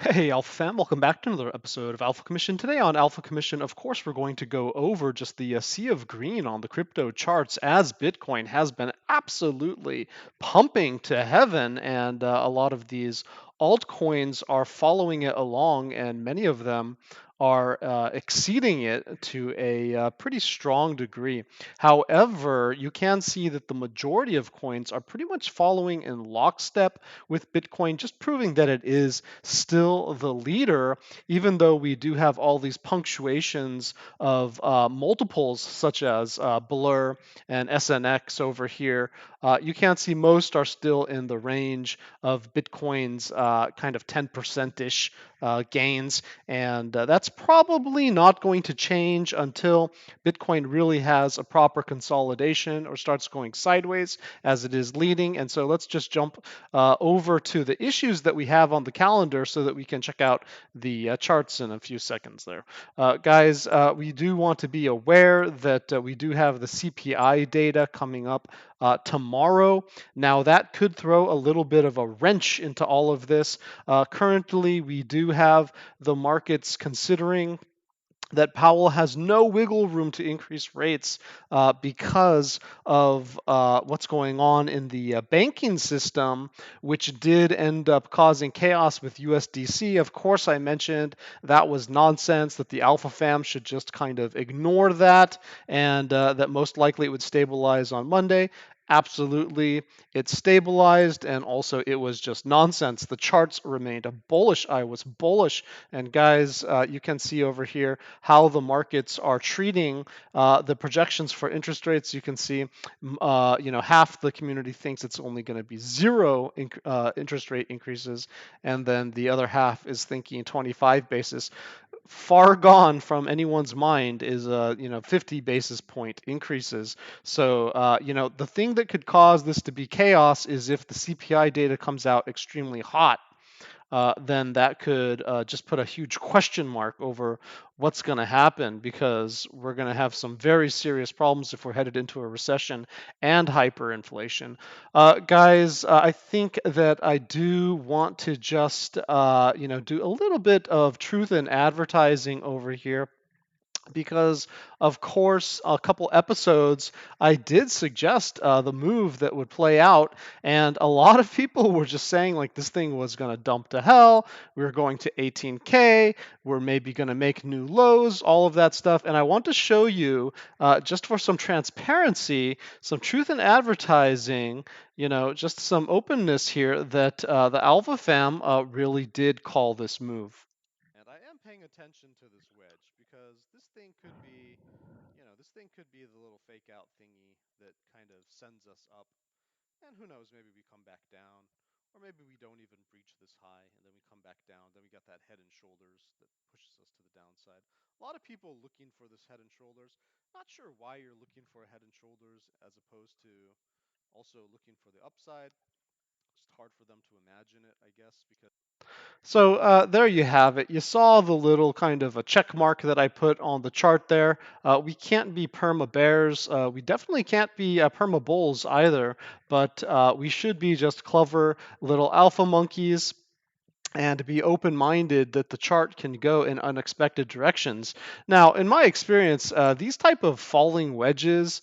Hey, Alpha fam, welcome back to another episode of Alpha Commission. Today on Alpha Commission, of course, we're going to go over just the sea of green on the crypto charts as Bitcoin has been absolutely pumping to heaven, and a lot of these altcoins are following it along, and many of them are exceeding it to a pretty strong degree. However, you can see that the majority of coins are pretty much following in lockstep with Bitcoin, just proving that it is still the leader, even though we do have all these punctuations of multiples such as Blur and SNX over here. You can see most are still in the range of Bitcoin's kind of 10%-ish gains, and that's probably not going to change until Bitcoin really has a proper consolidation or starts going sideways as it is leading. And so let's just jump over to the issues that we have on the calendar so that we can check out the charts in a few seconds there. Guys, we do want to be aware that we do have the CPI data coming up tomorrow. Now, that could throw a little bit of a wrench into all of this. Currently, we do have the markets considering that Powell has no wiggle room to increase rates because of what's going on in the banking system, which did end up causing chaos with USDC. Of course, I mentioned that was nonsense, that the Alpha fam should just kind of ignore that, and that most likely it would stabilize on Monday. Absolutely, it stabilized, and also it was just nonsense. The charts remained bullish. I was bullish, and guys, you can see over here how the markets are treating the projections for interest rates. You can see, half the community thinks it's only going to be zero interest rate increases, and then the other half is thinking 25 basis. Far gone from anyone's mind is 50 basis point increases. So the thing that could cause this to be chaos is if the CPI data comes out extremely hot. Then that could just put a huge question mark over what's going to happen, because we're going to have some very serious problems if we're headed into a recession and hyperinflation. Guys, I think that I do want to just do a little bit of truth in advertising over here, because of course a couple episodes I did suggest the move that would play out, and a lot of people were just saying like this thing was going to dump to hell, we were going to 18K, we're maybe going to make new lows, all of that stuff. And I want to show you, just for some transparency, some truth in advertising, just some openness here, that the Alpha fam really did call this move. And I am paying attention to this wedge, because this thing could be the little fake out thingy that kind of sends us up. And who knows, maybe we come back down, or maybe we don't even breach this high and then we come back down. Then we got that head and shoulders that pushes us to the downside. A lot of people looking for this head and shoulders. Not sure why you're looking for a head and shoulders as opposed to also looking for the upside. Just hard for them to imagine it, I guess, because so there you have it. You saw the little kind of a check mark that I put on the chart there. We can't be perma bears. We definitely can't be perma bulls either, but we should be just clever little alpha monkeys and be open-minded that the chart can go in unexpected directions. Now, in my experience, these type of falling wedges,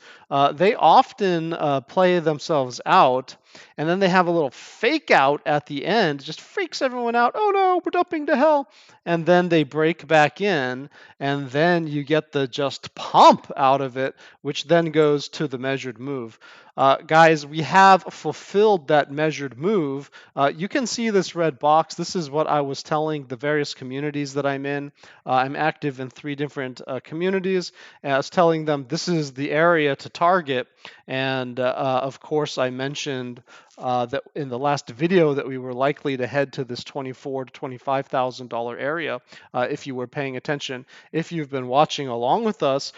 they often play themselves out, and then they have a little fake out at the end, just freaks everyone out. Oh no, we're dumping to hell. And then they break back in, and then you get the just pump out of it, which then goes to the measured move. Guys, we have fulfilled that measured move. You can see this red box. This is what I was telling the various communities that I'm in. I'm active in 3 different communities. And I was telling them this is the area to target. And of course, I mentioned that in the last video that we were likely to head to this $24,000 to $25,000 area. If you were paying attention, if you've been watching along with us,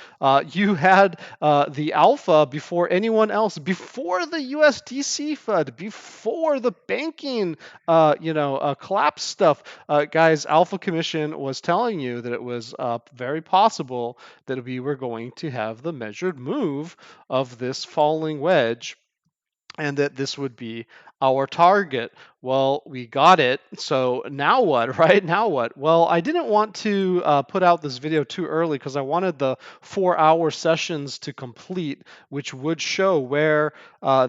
you had the alpha before anyone else, before the USDC FUD, before the banking, collapse stuff. Guys, Alpha Commission was telling you that it was very possible that we were going to have the measured move of this falling wedge, and that this would be our target. Well, we got it. So now what, right? Now what? Well, I didn't want to put out this video too early because I wanted the 4-hour sessions to complete, which would show where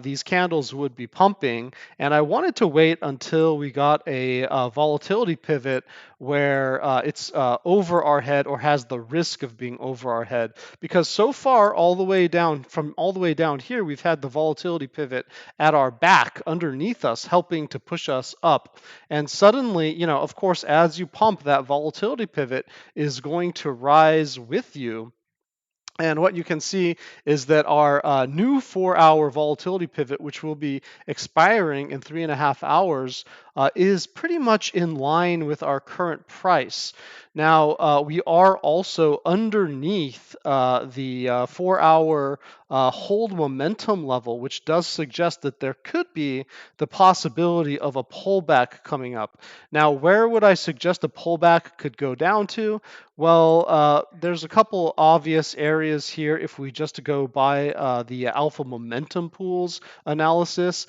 these candles would be pumping. And I wanted to wait until we got a volatility pivot where it's over our head or has the risk of being over our head. Because so far, all the way down here, we've had the volatility pivot at our back underneath us, helping to push us up. And suddenly, of course, as you pump, that volatility pivot is going to rise with you. And what you can see is that our new 4-hour volatility pivot, which will be expiring in 3.5 hours, is pretty much in line with our current price. Now, we are also underneath the 4-hour hold momentum level, which does suggest that there could be the possibility of a pullback coming up. Now, where would I suggest a pullback could go down to? Well, there's a couple obvious areas here. If we just go by the alpha momentum pools analysis,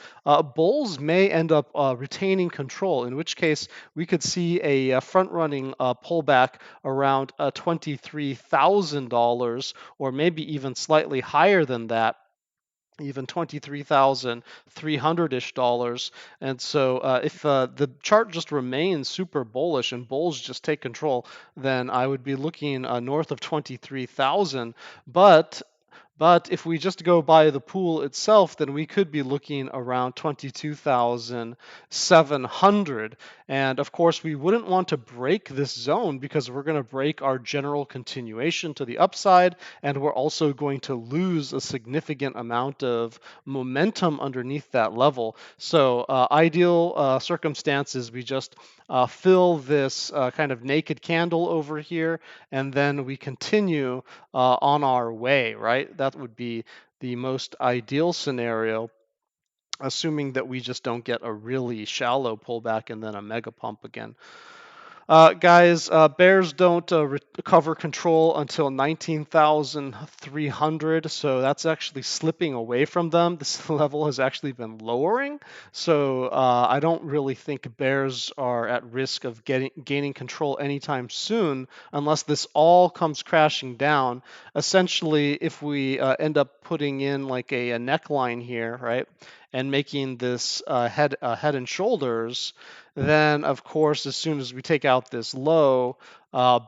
bulls may end up retaining control, in which case we could see a front-running pullback around $23,000, or maybe even slightly higher than that, even $23,300-ish dollars. And so if the chart just remains super bullish and bulls just take control, then I would be looking north of 23,000. But if we just go by the pool itself, then we could be looking around 22,700. And of course, we wouldn't want to break this zone because we're going to break our general continuation to the upside, and we're also going to lose a significant amount of momentum underneath that level. So ideal circumstances, we just fill this kind of naked candle over here, and then we continue on our way, right? That would be the most ideal scenario, assuming that we just don't get a really shallow pullback and then a mega pump again. Guys, bears don't recover control until 19,300, so that's actually slipping away from them. This level has actually been lowering, so I don't really think bears are at risk of gaining control anytime soon unless this all comes crashing down. Essentially, if we end up putting in like a neckline here, right, and making this head and shoulders, then of course, as soon as we take out this low,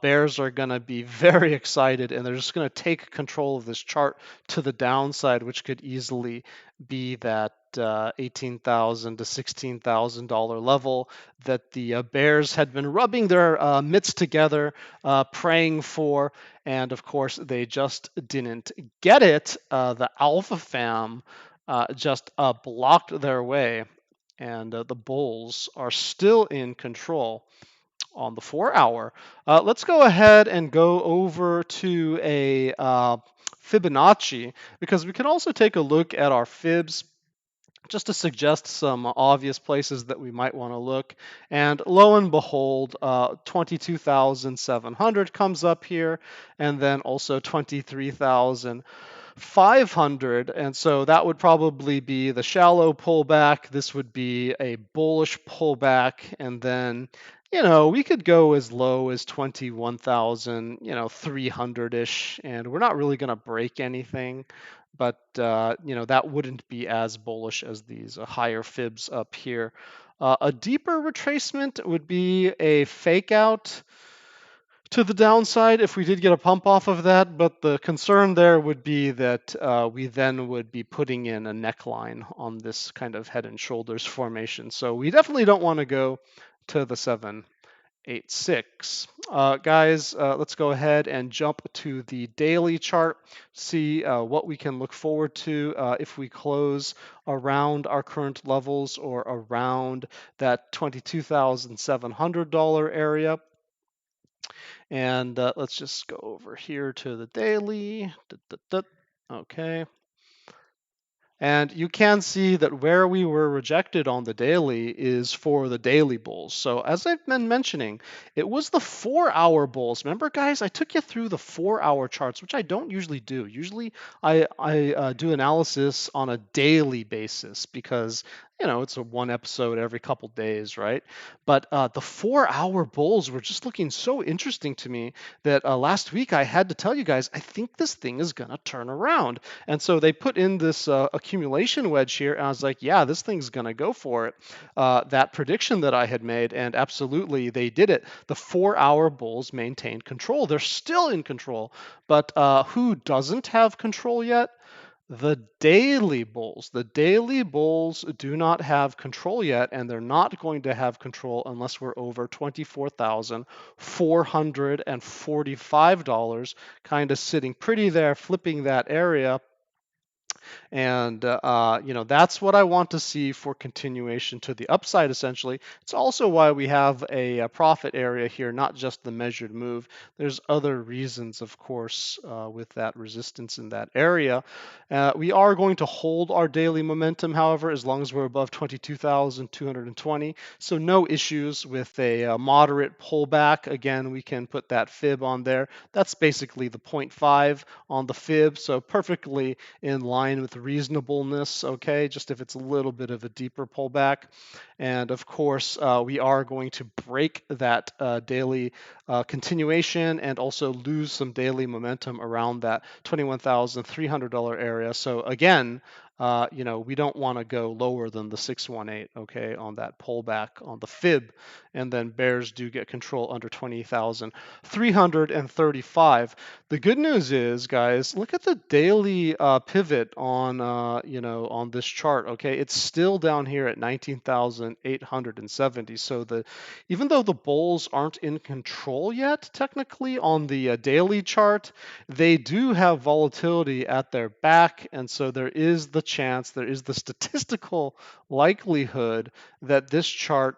bears are going to be very excited, and they're just going to take control of this chart to the downside, which could easily be that $18,000 to $16,000 level that the bears had been rubbing their mitts together, praying for, and of course they just didn't get it. The Alpha Fam just blocked their way, and the bulls are still in control on the 4-hour. Let's go ahead and go over to a Fibonacci, because we can also take a look at our fibs just to suggest some obvious places that we might want to look. And lo and behold, 22,700 comes up here, and then also 23,500. And so that would probably be the shallow pullback. This would be a bullish pullback. And then, we could go as low as 21,000, 300-ish, and we're not really going to break anything. But, that wouldn't be as bullish as these higher fibs up here. A deeper retracement would be a fake out to the downside if we did get a pump off of that, but the concern there would be that we then would be putting in a neckline on this kind of head and shoulders formation. So we definitely don't want to go to the 786. Guys, let's go ahead and jump to the daily chart, see what we can look forward to if we close around our current levels or around that $22,700 area. And let's just go over here to the daily. Okay. And you can see that where we were rejected on the daily is for the daily bulls. So as I've been mentioning, it was the 4-hour bulls. Remember, guys, I took you through the 4-hour charts, which I don't usually do. Usually I do analysis on a daily basis because it's a one episode every couple days, right? But the 4 hour bulls were just looking so interesting to me that last week I had to tell you guys, I think this thing is going to turn around. And so they put in this accumulation wedge here, and I was like, yeah, this thing's going to go for it. That prediction that I had made, and absolutely they did it. The 4 hour bulls maintained control. They're still in control. But who doesn't have control yet? The daily bulls. The daily bulls do not have control yet, and they're not going to have control unless we're over $24,445, kind of sitting pretty there, flipping that area. And, that's what I want to see for continuation to the upside, essentially. It's also why we have a profit area here, not just the measured move. There's other reasons, of course, with that resistance in that area. We are going to hold our daily momentum, however, as long as we're above 22,220. So no issues with a moderate pullback. Again, we can put that fib on there. That's basically the 0.5 on the fib, so perfectly in line with reasonableness, okay, just if it's a little bit of a deeper pullback. And of course, we are going to break that daily continuation and also lose some daily momentum around that $21,300 area. So again, we don't want to go lower than the 618, okay, on that pullback on the fib, and then bears do get control under 20,335. The good news is, guys, look at the daily pivot on, on this chart, okay, it's still down here at 19,870. So even though the bulls aren't in control yet, technically on the daily chart, they do have volatility at their back, and so there is the chance, there is the statistical likelihood that this chart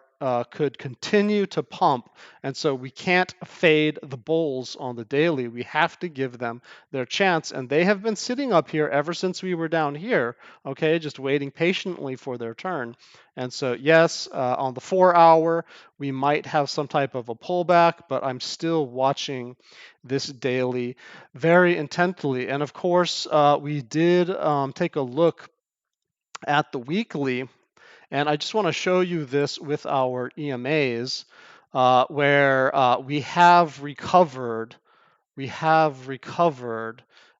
could continue to pump. And so we can't fade the bulls on the daily. We have to give them their chance. And they have been sitting up here ever since we were down here, okay, just waiting patiently for their turn. And so, yes, on the 4 hour, we might have some type of a pullback, but I'm still watching this daily very intently. And of course, we did take a look at the weekly, and I just want to show you this with our EMAs, where we have recovered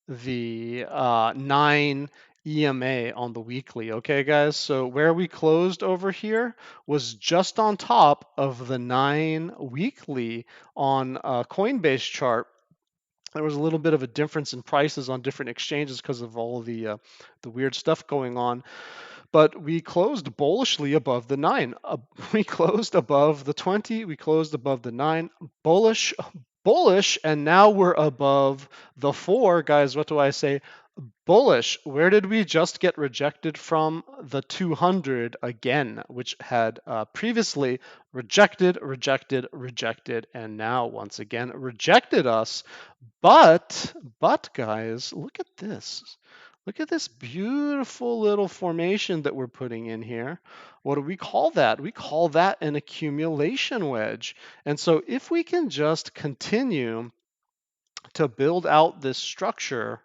the 9 EMA on the weekly. Okay, guys, so where we closed over here was just on top of the 9 weekly on Coinbase chart. There was a little bit of a difference in prices on different exchanges because of all the weird stuff going on. But we closed bullishly above the 9. We closed above the 20. We closed above the 9. Bullish, bullish, and now we're above the 4. Guys, what do I say? Bullish. Where did we just get rejected from? The 200 again, which had previously rejected, and now once again rejected us. But guys, look at this. Look at this beautiful little formation that we're putting in here. What do we call that? We call that an accumulation wedge. And so if we can just continue to build out this structure,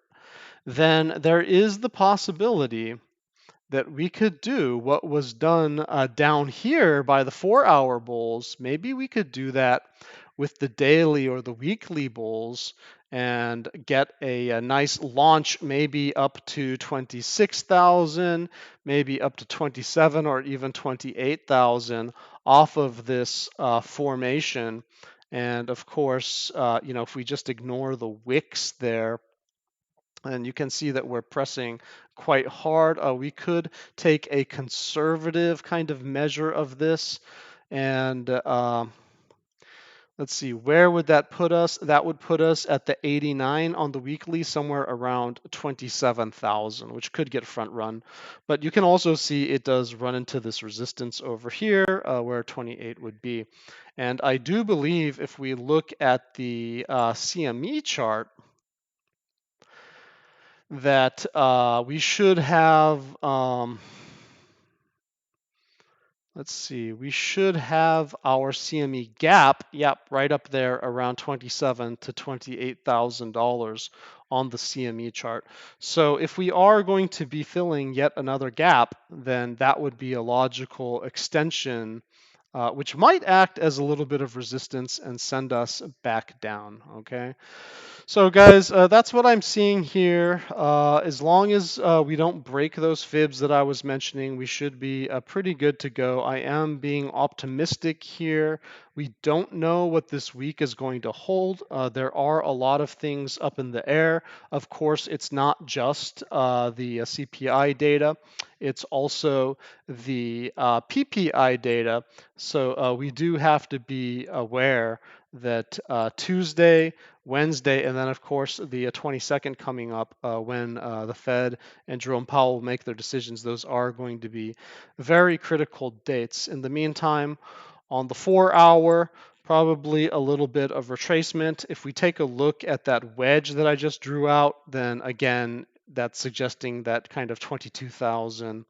then there is the possibility that we could do what was done down here by the 4 hour bulls. Maybe we could do that with the daily or the weekly bulls and get a nice launch, maybe up to 26,000, maybe up to 27 or even 28,000 off of this formation. And of course, if we just ignore the wicks there, and you can see that we're pressing quite hard. We could take a conservative kind of measure of this, and let's see, where would that put us? That would put us at the 89 on the weekly, somewhere around 27,000, which could get front run. But you can also see it does run into this resistance over here, where 28 would be. And I do believe if we look at the CME chart, that we should have let's see, we should have our CME gap, yep, right up there around $27,000 to $28,000 on the CME chart. So if we are going to be filling yet another gap, then that would be a logical extension, which might act as a little bit of resistance and send us back down, okay? So guys, that's what I'm seeing here. As long as we don't break those fibs that I was mentioning, we should be pretty good to go. I am being optimistic here. We don't know what this week is going to hold. There are a lot of things up in the air. Of course, it's not just the CPI data. It's also the PPI data. So we do have to be aware that Tuesday, Wednesday, and then of course the 22nd coming up when the Fed and Jerome Powell make their decisions. Those are going to be very critical dates. In the meantime, on the 4 hour, probably a little bit of retracement. If we take a look at that wedge that I just drew out, then again, that's suggesting that kind of 22,000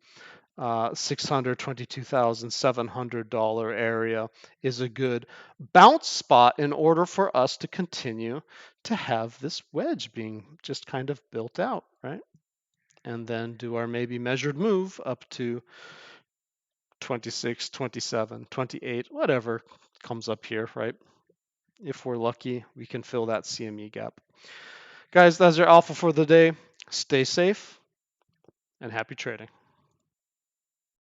$622,700 area is a good bounce spot in order for us to continue to have this wedge being just kind of built out, right? And then do our maybe measured move up to 26, 27, 28, whatever comes up here, right? If we're lucky, we can fill that CME gap. Guys, that's your alpha for the day. Stay safe and happy trading.